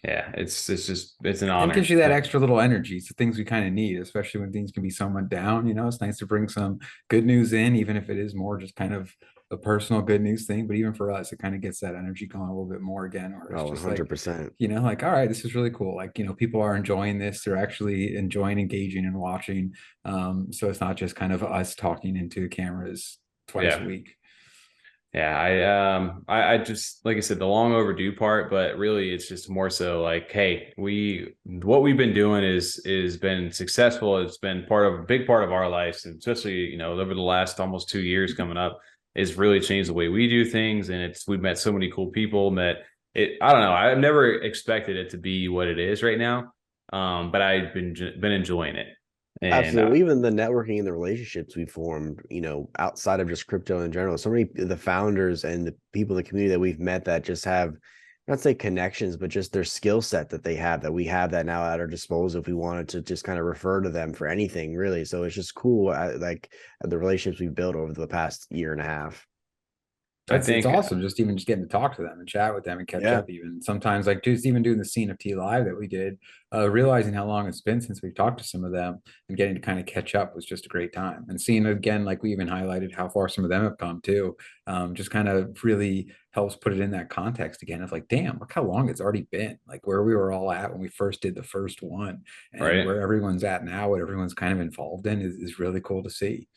Yeah, it's an And it honor. gives you that extra little energy. It's the things we kind of need, especially when things can be somewhat down. It's nice to bring some good news in, even if it is more just kind of a personal good news thing. But even for us, it kind of gets that energy going a little bit more again, or it's Oh, just like, 100%. like, all right, this is really cool. Like, people are enjoying this. They're actually enjoying engaging and watching. So it's not just kind of us talking into cameras twice a week. Yeah, I just, like I said, the long overdue part, but really it's just more so like, hey, what we've been doing is been successful. It's been a big part of our lives, and especially, over the last almost 2 years coming up, is really changed the way we do things. And we've met so many cool people, I don't know, I've never expected it to be what it is right now. But I've been enjoying it. And Absolutely. Even the networking and the relationships we formed, outside of just crypto in general. So many of the founders and the people in the community that we've met that just have, not say connections, but just their skill set that they have, that we have that now at our disposal if we wanted to just kind of refer to them for anything, really. So it's just cool, like the relationships we've built over the past year and a half. It's awesome just getting to talk to them and chat with them and catch up. Even sometimes, like just even doing the CNFT live that we did, realizing how long it's been since we've talked to some of them and getting to kind of catch up was just a great time. And seeing again, like we even highlighted how far some of them have come too, just kind of really helps put it in that context again of like, damn, look how long it's already been, like where we were all at when we first did the first one, and where everyone's at now, what everyone's kind of involved in is really cool to see.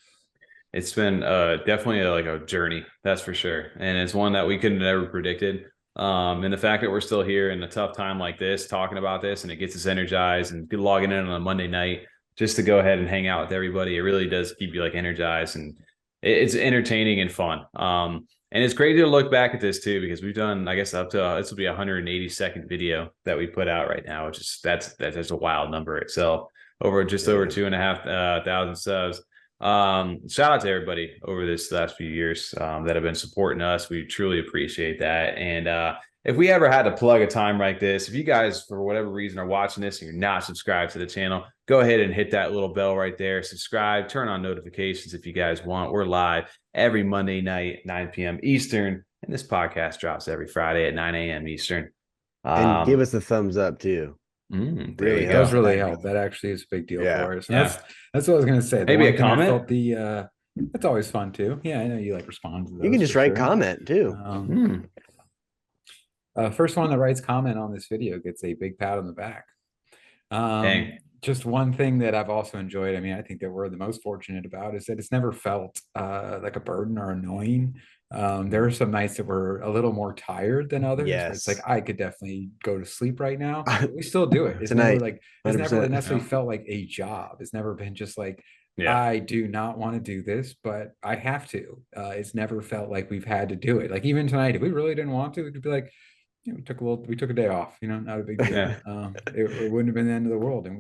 It's been definitely like a journey, that's for sure. And it's one that we could have never predicted. And the fact that we're still here in a tough time like this, talking about this, and it gets us energized, and logging in on a Monday night just to go ahead and hang out with everybody. It really does keep you like energized, and it's entertaining and fun. And it's great to look back at this too, because we've done, I guess, up to this will be a 180-second video that we put out right now, which is that's a wild number itself. Over 2,500 subs. Shout out to everybody over this last few years that have been supporting us. We truly appreciate that. And if we ever had to plug a time like this, if you guys for whatever reason are watching this and you're not subscribed to the channel, go ahead and hit that little bell right there, subscribe, turn on notifications if you guys want. We're live every Monday night 9 p.m. Eastern, and this podcast drops every Friday at 9 a.m. Eastern. And give us the thumbs up too. Really does really help. That actually is a big deal for us. And that's what I was gonna say. Maybe a comment. That's always fun too. Yeah, I know you like respond to those. You can just write comment too. First one that writes comment on this video gets a big pat on the back. Just one thing that I've also enjoyed, I mean, I think that we're the most fortunate about is that it's never felt like a burden or annoying. There are some nights that were a little more tired than others. Yes. It's like I could definitely go to sleep right now. We still do it. It's Tonight, never like it's 100%. Never necessarily felt like a job. It's never been just like I do not want to do this, but I have to. It's never felt like we've had to do it. Like even tonight, if we really didn't want to, we could be like, we took a day off, not a big deal. It wouldn't have been the end of the world. And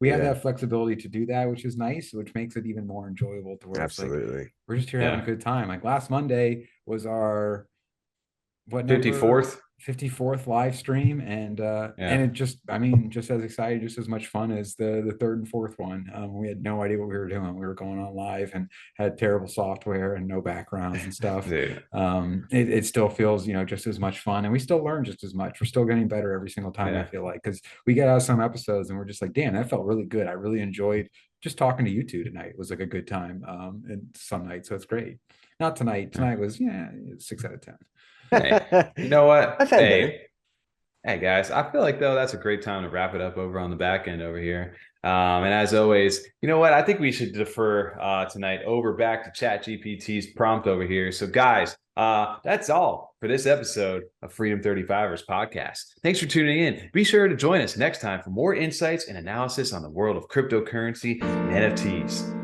we have that flexibility to do that, which is nice, which makes it even more enjoyable to where absolutely like, we're just here having a good time. Like last Monday was our 54th live stream, and it just, I mean, just as excited, just as much fun as the third and fourth one. We had no idea what we were doing. We were going on live and had terrible software and no backgrounds and stuff. It still feels, just as much fun, and we still learn just as much. We're still getting better every single time. I feel like, because we get out some episodes and we're just like, damn, that felt really good. I really enjoyed just talking to you two tonight. It was like a good time. And some nights, so it's great. Not tonight. Tonight was 6 out of 10. Hey, you know what? Hey guys, I feel like though that's a great time to wrap it up over on the back end over here. And as always, you know what? I think we should defer tonight over back to ChatGPT's prompt over here. So guys, that's all for this episode of Freedom 35ers podcast. Thanks for tuning in. Be sure to join us next time for more insights and analysis on the world of cryptocurrency and NFTs.